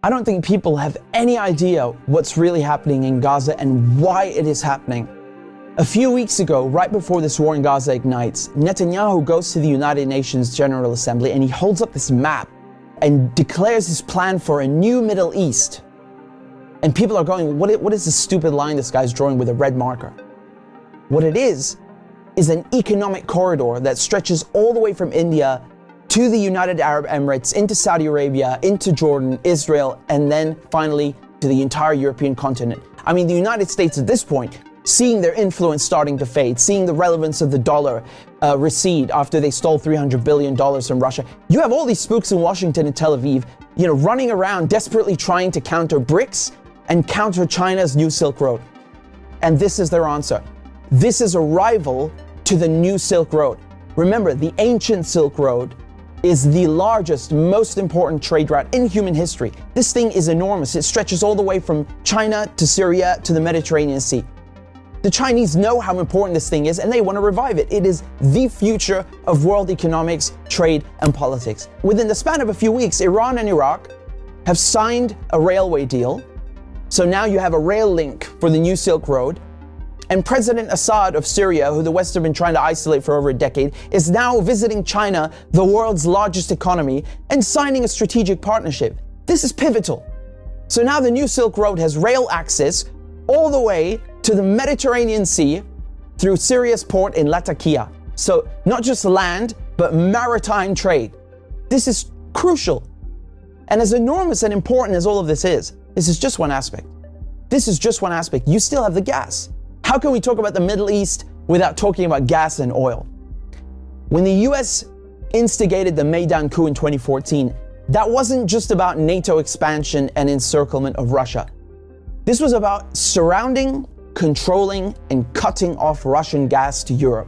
I don't think people have any idea what's really happening in Gaza and why it is happening. A few weeks ago, right before this war in Gaza ignites, Netanyahu goes to the United Nations General Assembly and he holds up this map and declares his plan for a new Middle East. And people are going, what is this stupid line this guy's drawing with a red marker? What it is an economic corridor that stretches all the way from India to the United Arab Emirates, into Saudi Arabia, into Jordan, Israel, and then finally to the entire European continent. I mean, the United States at this point, seeing their influence starting to fade, seeing the relevance of the dollar recede after they stole $300 billion from Russia. You have all these spooks in Washington and Tel Aviv, running around desperately trying to counter BRICS and counter China's new Silk Road. And this is their answer. This is a rival to the new Silk Road. Remember, the ancient Silk Road is the largest, most important trade route in human history. This thing is enormous. It stretches all the way from China to Syria to the Mediterranean Sea. The Chinese know how important this thing is and they want to revive it. It is the future of world economics, trade, and politics. Within the span of a few weeks, Iran and Iraq have signed a railway deal. So now you have a rail link for the new Silk Road. And President Assad of Syria, who the West have been trying to isolate for over a decade, is now visiting China, the world's largest economy, and signing a strategic partnership. This is pivotal. So now the new Silk Road has rail access all the way to the Mediterranean Sea through Syria's port in Latakia. So not just land, but maritime trade. This is crucial. And as enormous and important as all of this is just one aspect. This is just one aspect. You still have the gas. How can we talk about the Middle East without talking about gas and oil? When the US instigated the Maidan coup in 2014, that wasn't just about NATO expansion and encirclement of Russia. This was about surrounding, controlling, and cutting off Russian gas to Europe.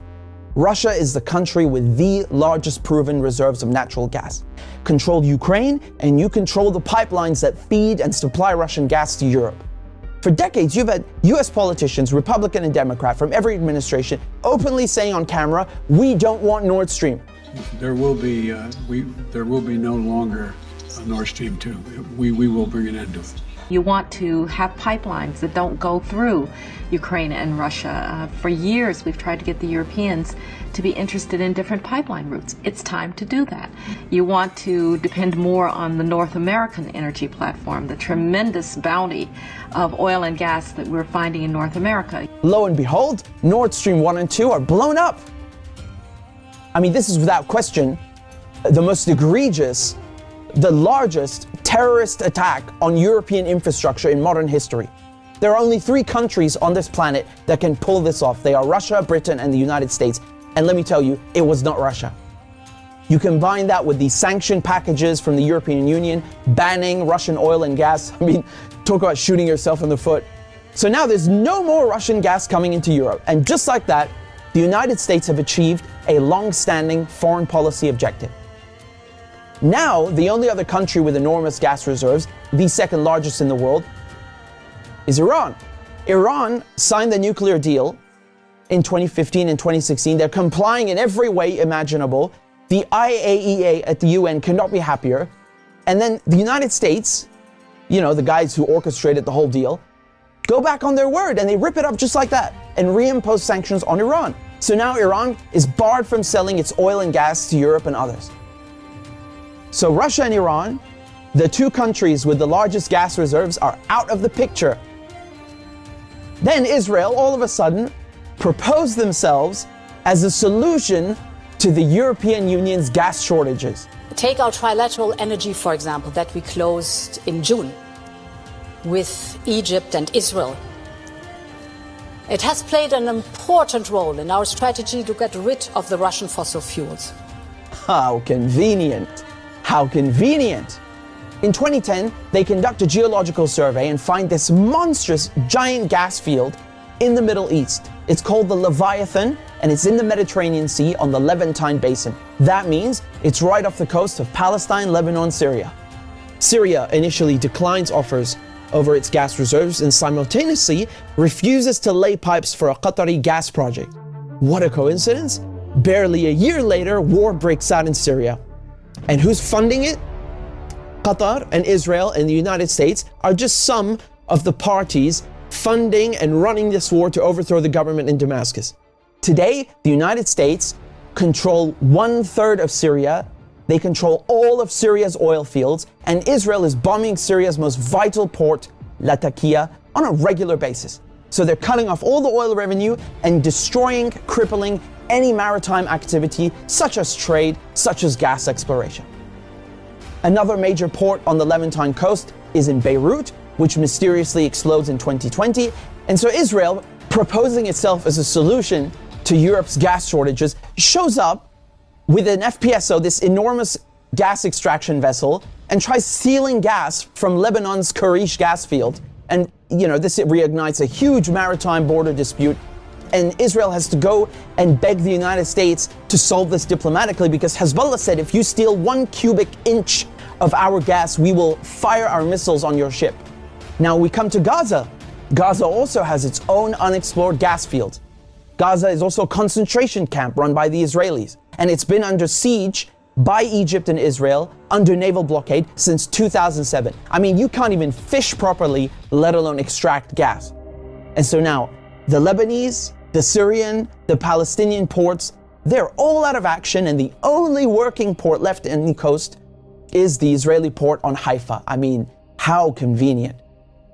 Russia is the country with the largest proven reserves of natural gas. Control Ukraine, and you control the pipelines that feed and supply Russian gas to Europe. For decades, you've had US politicians, Republican and Democrat, from every administration, openly saying on camera, we don't want Nord Stream. There will be no longer a Nord Stream 2. We will bring an end to it. You want to have pipelines that don't go through Ukraine and Russia. For years, we've tried to get the Europeans to be interested in different pipeline routes. It's time to do that. You want to depend more on the North American energy platform, the tremendous bounty of oil and gas that we're finding in North America. Lo and behold, Nord Stream 1 and 2 are blown up. I mean, this is without question the most egregious, the largest terrorist attack on European infrastructure in modern history. There are only 3 countries on this planet that can pull this off. They are Russia, Britain, and the United States. And let me tell you, it was not Russia. You combine that with the sanction packages from the European Union, banning Russian oil and gas. I mean, talk about shooting yourself in the foot. So now there's no more Russian gas coming into Europe. And just like that, the United States have achieved a long-standing foreign policy objective. Now, the only other country with enormous gas reserves, the second largest in the world, is Iran. Iran signed the nuclear deal in 2015 and 2016. They're complying in every way imaginable. The IAEA at the UN cannot be happier. And then the United States, the guys who orchestrated the whole deal, go back on their word and they rip it up just like that and reimpose sanctions on Iran. So now Iran is barred from selling its oil and gas to Europe and others. So Russia and Iran, the 2 countries with the largest gas reserves, are out of the picture. Then Israel, all of a sudden, proposed themselves as a solution to the European Union's gas shortages. Take our trilateral energy, for example, that we closed in June with Egypt and Israel. It has played an important role in our strategy to get rid of the Russian fossil fuels. How convenient. How convenient. In 2010, they conduct a geological survey and find this monstrous giant gas field in the Middle East. It's called the Leviathan, and it's in the Mediterranean Sea on the Levantine Basin. That means it's right off the coast of Palestine, Lebanon, Syria. Syria initially declines offers over its gas reserves and simultaneously refuses to lay pipes for a Qatari gas project. What a coincidence! Barely a year later, war breaks out in Syria. And who's funding it? Qatar and Israel and the United States are just some of the parties funding and running this war to overthrow the government in Damascus. Today, the United States control 1/3 of Syria. They control all of Syria's oil fields, and Israel is bombing Syria's most vital port, Latakia, on a regular basis. So they're cutting off all the oil revenue and destroying, crippling any maritime activity, such as trade, such as gas exploration. Another major port on the Levantine coast is in Beirut, which mysteriously explodes in 2020. And so Israel, proposing itself as a solution to Europe's gas shortages, shows up with an FPSO, this enormous gas extraction vessel, and tries stealing gas from Lebanon's Karish gas field. And, this reignites a huge maritime border dispute. And Israel has to go and beg the United States to solve this diplomatically, because Hezbollah said, if you steal 1 cubic inch of our gas, we will fire our missiles on your ship. Now we come to Gaza. Gaza also has its own unexplored gas field. Gaza is also a concentration camp run by the Israelis, and it's been under siege by Egypt and Israel under naval blockade since 2007. I mean, you can't even fish properly, let alone extract gas. And so now, the Lebanese, the Syrian, the Palestinian ports, they're all out of action, and the only working port left in the coast is the Israeli port on Haifa. I mean, how convenient.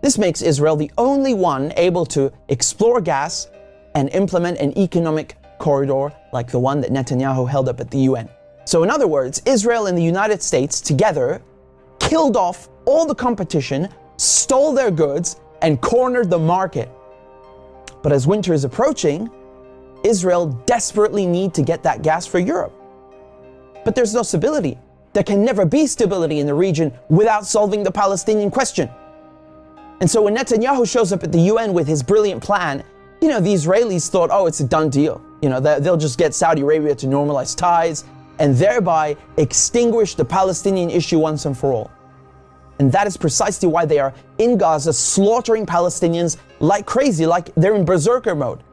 This makes Israel the only one able to explore gas and implement an economic corridor like the one that Netanyahu held up at the UN. So in other words, Israel and the United States together killed off all the competition, stole their goods, and cornered the market. But as winter is approaching, Israel desperately needs to get that gas for Europe. But there's no stability. There can never be stability in the region without solving the Palestinian question. And so when Netanyahu shows up at the UN with his brilliant plan, the Israelis thought, oh, it's a done deal. They'll just get Saudi Arabia to normalize ties and thereby extinguish the Palestinian issue once and for all. And that is precisely why they are in Gaza slaughtering Palestinians like crazy, like they're in berserker mode.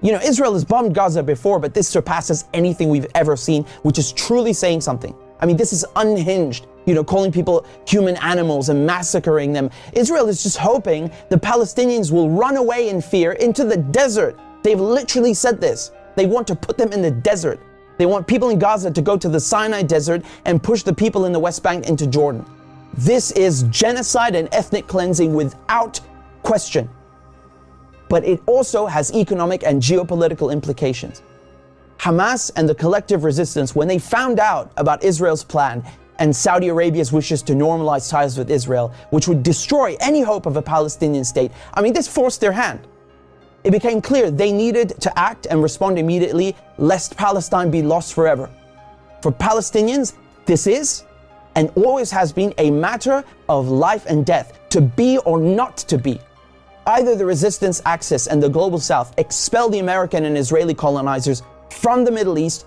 Israel has bombed Gaza before, but this surpasses anything we've ever seen, which is truly saying something. I mean, this is unhinged, calling people human animals and massacring them. Israel is just hoping the Palestinians will run away in fear into the desert. They've literally said this. They want to put them in the desert. They want people in Gaza to go to the Sinai desert and push the people in the West Bank into Jordan. This is genocide and ethnic cleansing without question. But it also has economic and geopolitical implications. Hamas and the collective resistance, when they found out about Israel's plan and Saudi Arabia's wishes to normalize ties with Israel, which would destroy any hope of a Palestinian state, this forced their hand. It became clear they needed to act and respond immediately, lest Palestine be lost forever. For Palestinians, this is and always has been a matter of life and death, to be or not to be. Either the resistance axis and the global south expel the American and Israeli colonizers from the Middle East,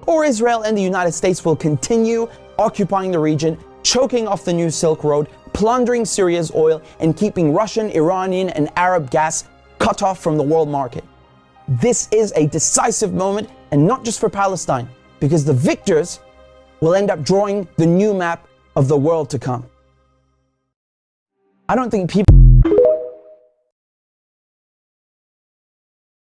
or Israel and the United States will continue occupying the region, choking off the new Silk Road, plundering Syria's oil, and keeping Russian, Iranian, and Arab gas cut off from the world market. This is a decisive moment, and not just for Palestine, because the victors will end up drawing the new map of the world to come. I don't think people